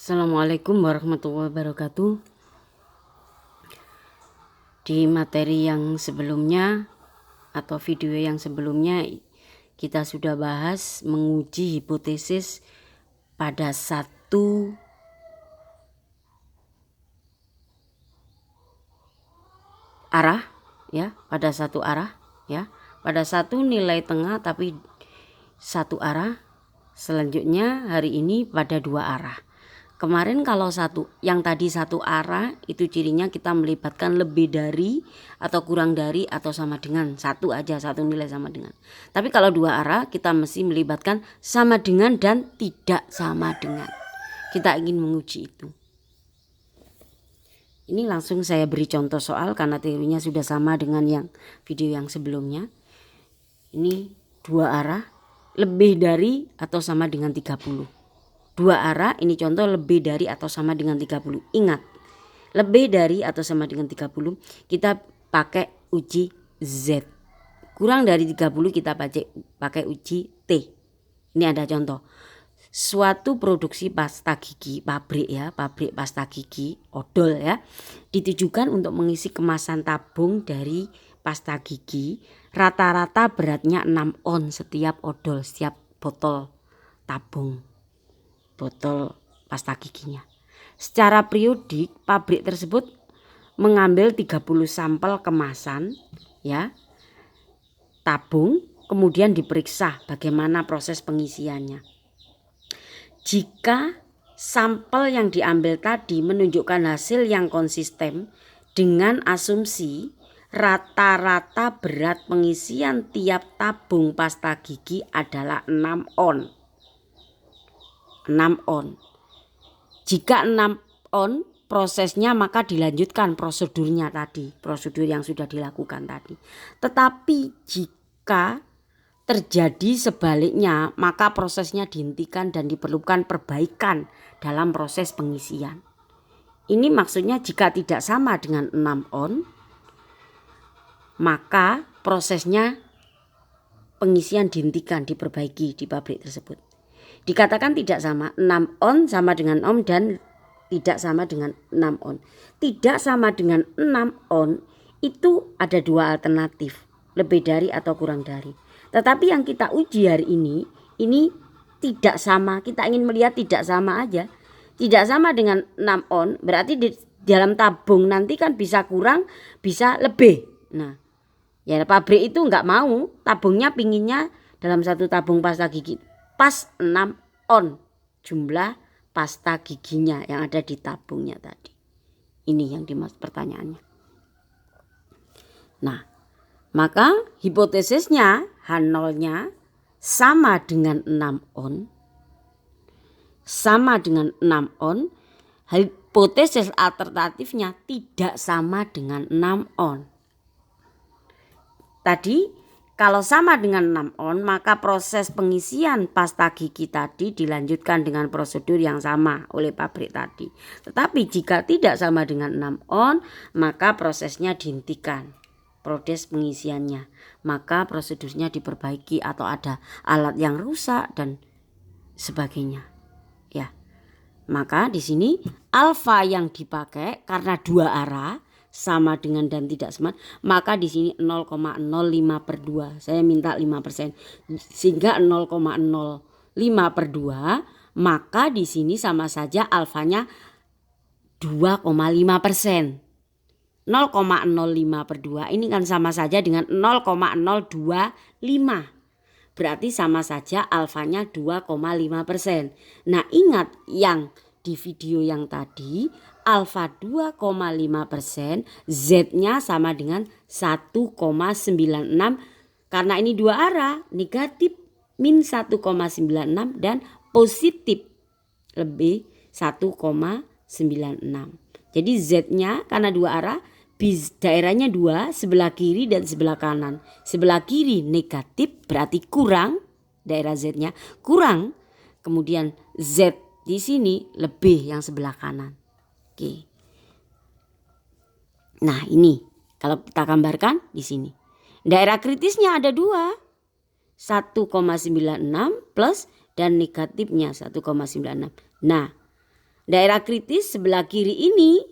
Assalamualaikum warahmatullahi wabarakatuh. Di materi yang sebelumnya atau video yang sebelumnya kita sudah bahas menguji hipotesis pada satu arah ya, pada satu arah ya, pada satu nilai tengah tapi satu arah. Selanjutnya hari ini pada dua arah. Kemarin kalau yang tadi satu arah itu cirinya kita melibatkan lebih dari atau kurang dari atau sama dengan, satu aja, satu nilai sama dengan. Tapi kalau dua arah kita mesti melibatkan sama dengan dan tidak sama dengan. Kita ingin menguji itu. Ini langsung saya beri contoh soal karena teorinya sudah sama dengan yang video yang sebelumnya. Ini dua arah lebih dari atau sama dengan 30. Dua arah ini contoh lebih dari atau sama dengan 30. Ingat, lebih dari atau sama dengan 30 kita pakai uji Z. Kurang dari 30 kita pakai uji T. Ini ada contoh. Suatu produksi pasta gigi, pabrik pasta gigi, odol ya, ditujukan untuk mengisi kemasan tabung dari pasta gigi. Rata-rata beratnya 6 on setiap odol, setiap botol tabung, botol pasta giginya. Secara periodik pabrik tersebut mengambil 30 sampel kemasan ya, tabung, kemudian diperiksa bagaimana proses pengisiannya. Jika sampel yang diambil tadi menunjukkan hasil yang konsisten dengan asumsi rata-rata berat pengisian tiap tabung pasta gigi adalah 6 on. 6 on. Jika 6 on prosesnya maka dilanjutkan prosedurnya tadi, prosedur yang sudah dilakukan tadi. Tetapi jika terjadi sebaliknya maka prosesnya dihentikan dan diperlukan perbaikan dalam proses pengisian. Ini maksudnya jika tidak sama dengan 6 on maka prosesnya pengisian dihentikan, diperbaiki di pabrik tersebut. Dikatakan tidak sama, 6 on sama dengan on dan tidak sama dengan 6 on. Tidak sama dengan 6 on itu ada dua alternatif, lebih dari atau kurang dari. Tetapi yang kita uji hari ini tidak sama, kita ingin melihat tidak sama aja. Tidak sama dengan 6 on berarti di dalam tabung nanti kan bisa kurang, bisa lebih. Nah, ya pabrik itu nggak mau, tabungnya pinginnya dalam satu tabung pasta gigi pas 6 on jumlah pasta giginya yang ada di tabungnya tadi. Ini yang dimaksud pertanyaannya. Nah, maka hipotesisnya H0-nya sama dengan 6 on. Sama dengan 6 on. Hipotesis alternatifnya tidak sama dengan 6 on. Tadi kalau sama dengan 6 on maka proses pengisian pasta gigi tadi dilanjutkan dengan prosedur yang sama oleh pabrik tadi. Tetapi jika tidak sama dengan 6 on maka prosesnya dihentikan, proses pengisiannya. Maka prosedurnya diperbaiki atau ada alat yang rusak dan sebagainya. Ya. Maka di sini alfa yang dipakai karena dua arah sama dengan dan tidak sama, maka di sini 0,05/2. Saya minta 5%. Sehingga 0,05/2, maka di sini sama saja alfanya 2,5%. 0,05/2 ini kan sama saja dengan 0,025. Berarti sama saja alfanya 2,5%. Nah, ingat yang di video yang tadi alfa 2,5%, Z-nya sama dengan 1,96 karena ini dua arah, negatif min 1,96 dan positif lebih 1,96. Jadi Z-nya karena dua arah, daerahnya dua, sebelah kiri dan sebelah kanan. Sebelah kiri negatif berarti kurang, daerah Z-nya kurang, kemudian Z di sini lebih yang sebelah kanan. Oke. Nah, ini kalau kita gambarkan di sini. Daerah kritisnya ada dua. 1,96 plus dan negatifnya 1,96. Nah, daerah kritis sebelah kiri ini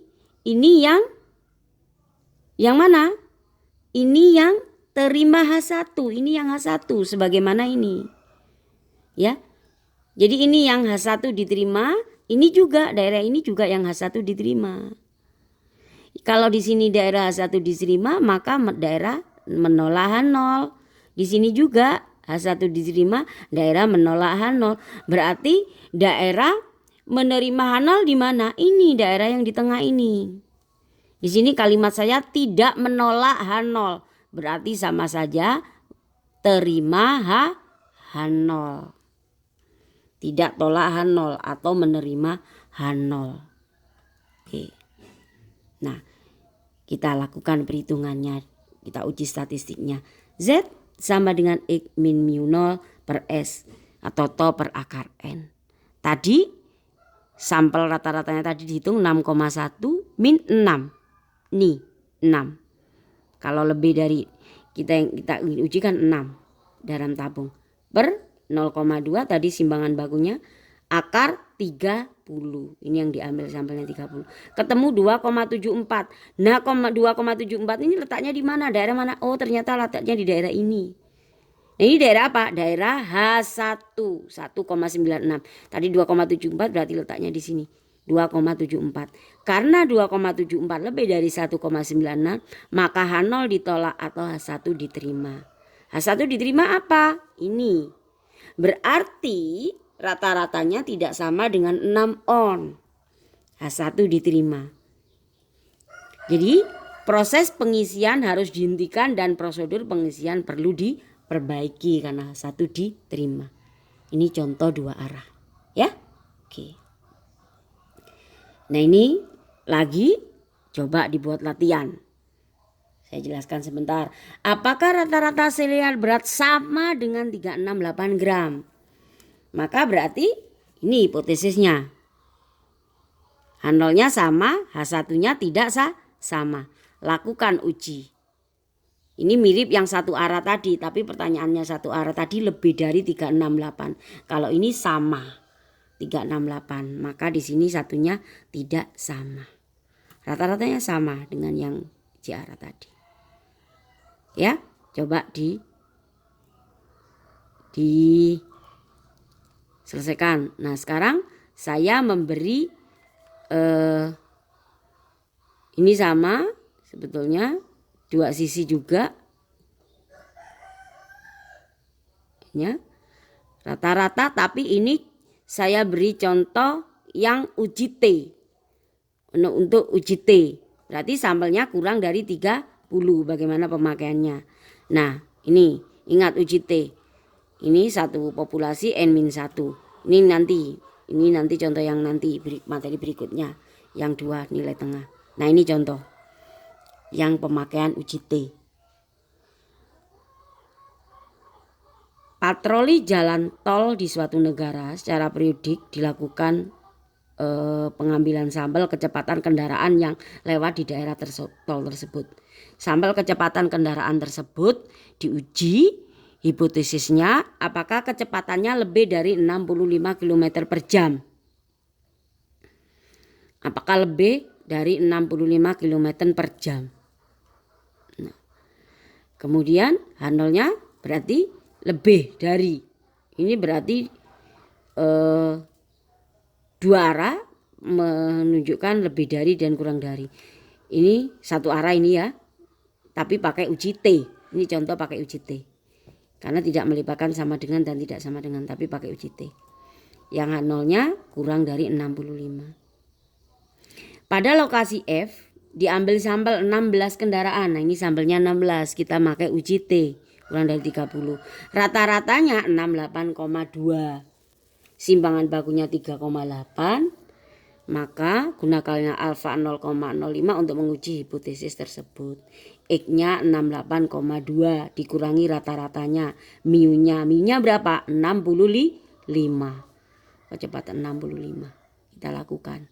yang mana? Ini yang terima H1, ini yang H1 sebagaimana ini. Ya. Jadi ini yang H1 diterima, ini juga daerah ini juga yang H1 diterima. Kalau di sini daerah H1 diterima, maka daerah menolak H0. Di sini juga H1 diterima, daerah menolak H0. Berarti daerah menerima H0 di mana? Ini daerah yang di tengah ini. Di sini kalimat saya tidak menolak H0. Berarti sama saja terima H0. Tidak tolak H0 atau menerima H0. Oke. Nah, kita lakukan perhitungannya. Kita uji statistiknya. Z sama dengan X min mu 0 per S atau to per akar N. Tadi sampel rata-ratanya tadi dihitung 6,1 min 6. Nih 6. Kalau lebih dari kita uji kan 6 dalam tabung. Per 0,2 tadi simbangan bakunya akar 30. Ini yang diambil sampelnya 30. Ketemu 2,74. Nah, 2,74 ini letaknya di mana? Daerah mana? Oh, ternyata letaknya di daerah ini. Nah, ini daerah apa? Daerah H1, 1,96. Tadi 2,74 berarti letaknya di sini. 2,74. Karena 2,74 lebih dari 1,96, maka H0 ditolak atau H1 diterima. H1 diterima apa? Ini. Berarti rata-ratanya tidak sama dengan 6 on. H1 diterima. Jadi proses pengisian harus dihentikan dan prosedur pengisian perlu diperbaiki karena H1 diterima. Ini contoh 2 arah. Ya. Oke. Nah, ini lagi coba dibuat latihan. Saya jelaskan sebentar. Apakah rata-rata selial berat sama dengan 368 gram? Maka berarti ini hipotesisnya. H0-nya sama, H1-nya tidak sama. Lakukan uji. Ini mirip yang satu arah tadi, tapi pertanyaannya satu arah tadi lebih dari 368. Kalau ini sama 368, maka di sini satunya tidak sama. Rata-ratanya sama dengan yang J arah tadi. Ya, coba selesaikan. Nah, sekarang saya memberi ini sama sebetulnya dua sisi juga. Ya. Rata-rata, tapi ini saya beri contoh yang uji T. Untuk uji T, berarti sampelnya kurang dari 30. Bagaimana pemakaiannya? Nah, ini ingat uji T. Ini satu populasi N-1. Ini nanti contoh yang nanti materi berikutnya. Yang 2 nilai tengah. Nah, ini contoh yang pemakaian uji T. Patroli jalan tol di suatu negara secara periodik dilakukan pengambilan sampel kecepatan kendaraan yang lewat di daerah tol tersebut. Sampel kecepatan kendaraan tersebut diuji. Hipotesisnya apakah kecepatannya lebih dari 65 km per jam. Apakah lebih dari 65 km per jam. Nah, kemudian H0-nya berarti lebih dari. Ini berarti dua arah menunjukkan lebih dari dan kurang dari. Ini satu arah ini ya. Tapi pakai uji T. Ini contoh pakai uji T. Karena tidak melibatkan sama dengan dan tidak sama dengan, tapi pakai uji T. Yang H0-nya kurang dari 65. Pada lokasi F diambil sampel 16 kendaraan. Nah, ini sampelnya 16, kita pakai uji T kurang dari 30. Rata-ratanya 68,2. Simbangan bakunya 3,8. Maka gunakannya alfa 0,05 untuk menguji hipotesis tersebut. X-nya 68,2 dikurangi rata-ratanya. Mu-nya berapa? 65. Kecepatan 65. Kita lakukan.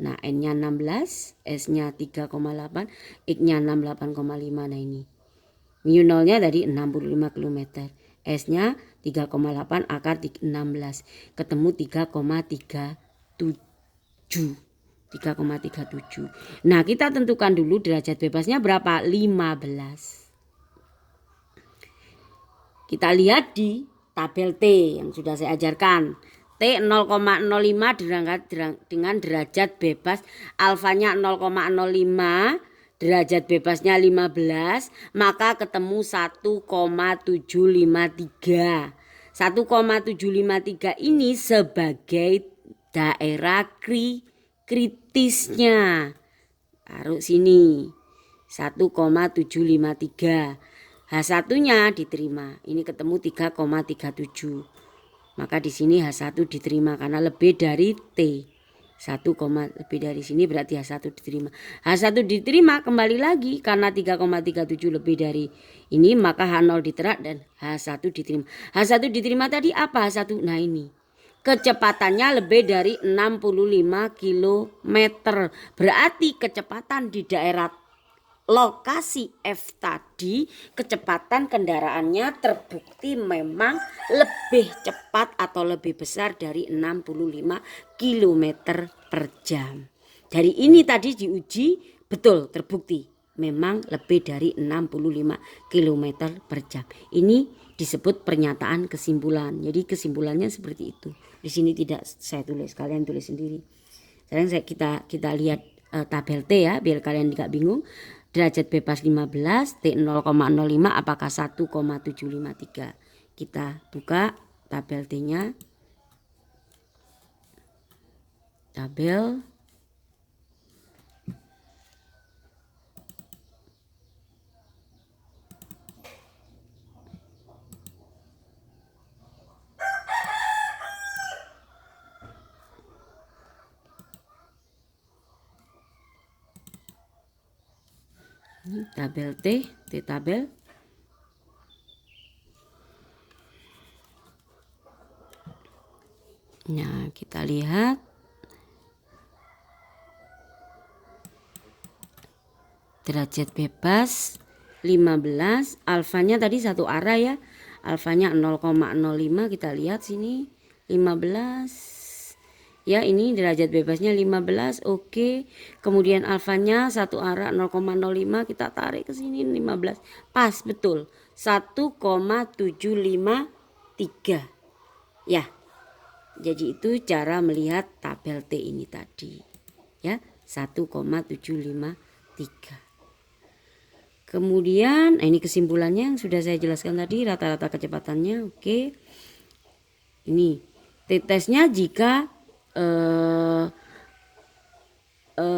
Nah, N-nya 16, S-nya 3,8, X-nya 68,5. Nah, ini. Mu 0-nya tadi 65 km. S-nya 3,8 akar 16. Ketemu 3,37. 3,37. Nah, kita tentukan dulu derajat bebasnya berapa? 15. Kita lihat di tabel T yang sudah saya ajarkan. T 0,05 dengan derajat bebas alfanya 0,05, derajat bebasnya 15, maka ketemu 1,753. 1,753 ini sebagai daerah kritisnya. Taruh sini 1,753. H1-nya diterima. Ini ketemu 3,37. Maka di sini H1 diterima karena lebih dari T. 1, lebih dari sini berarti H1 diterima. H1 diterima kembali lagi karena 3,37 lebih dari ini, maka H0 diterak dan H1 diterima. H1 diterima tadi apa H1? Nah ini. Kecepatannya lebih dari 65 km. Berarti kecepatan di daerah lokasi F tadi, kecepatan kendaraannya terbukti memang lebih cepat atau lebih besar dari 65 km per jam. Dari ini tadi diuji betul terbukti memang lebih dari 65 km per jam. Ini disebut pernyataan kesimpulan. Jadi kesimpulannya seperti itu. Di sini tidak saya tulis, kalian tulis sendiri. Sekarang kita lihat tabel T ya, biar kalian tidak bingung. Derajat bebas 15, T 0,05 apakah 1,753. Kita buka tabel T-nya. Tabel ini tabel T tabel. Nah, kita lihat derajat bebas 15, alfanya tadi satu arah ya. Alfanya 0,05, kita lihat sini 15. Ya, ini derajat bebasnya 15, oke. Kemudian alfanya satu arah 0,05, kita tarik ke sini 15. Pas betul. 1,753. Ya. Jadi itu cara melihat tabel T ini tadi. Ya, 1,753. Kemudian ini kesimpulannya yang sudah saya jelaskan tadi, rata-rata kecepatannya oke. Ini T-tesnya jika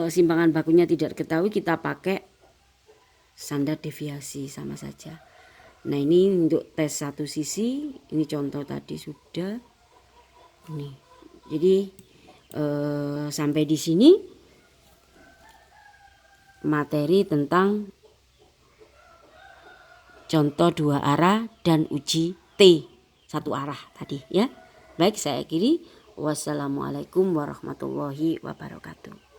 simpangan bakunya tidak diketahui, kita pakai standar deviasi sama saja. Nah, ini untuk tes satu sisi, ini contoh tadi sudah. Nih, jadi sampai di sini materi tentang contoh dua arah dan uji T satu arah tadi ya. Baik, saya akhiri. Wassalamualaikum warahmatullahi wabarakatuh.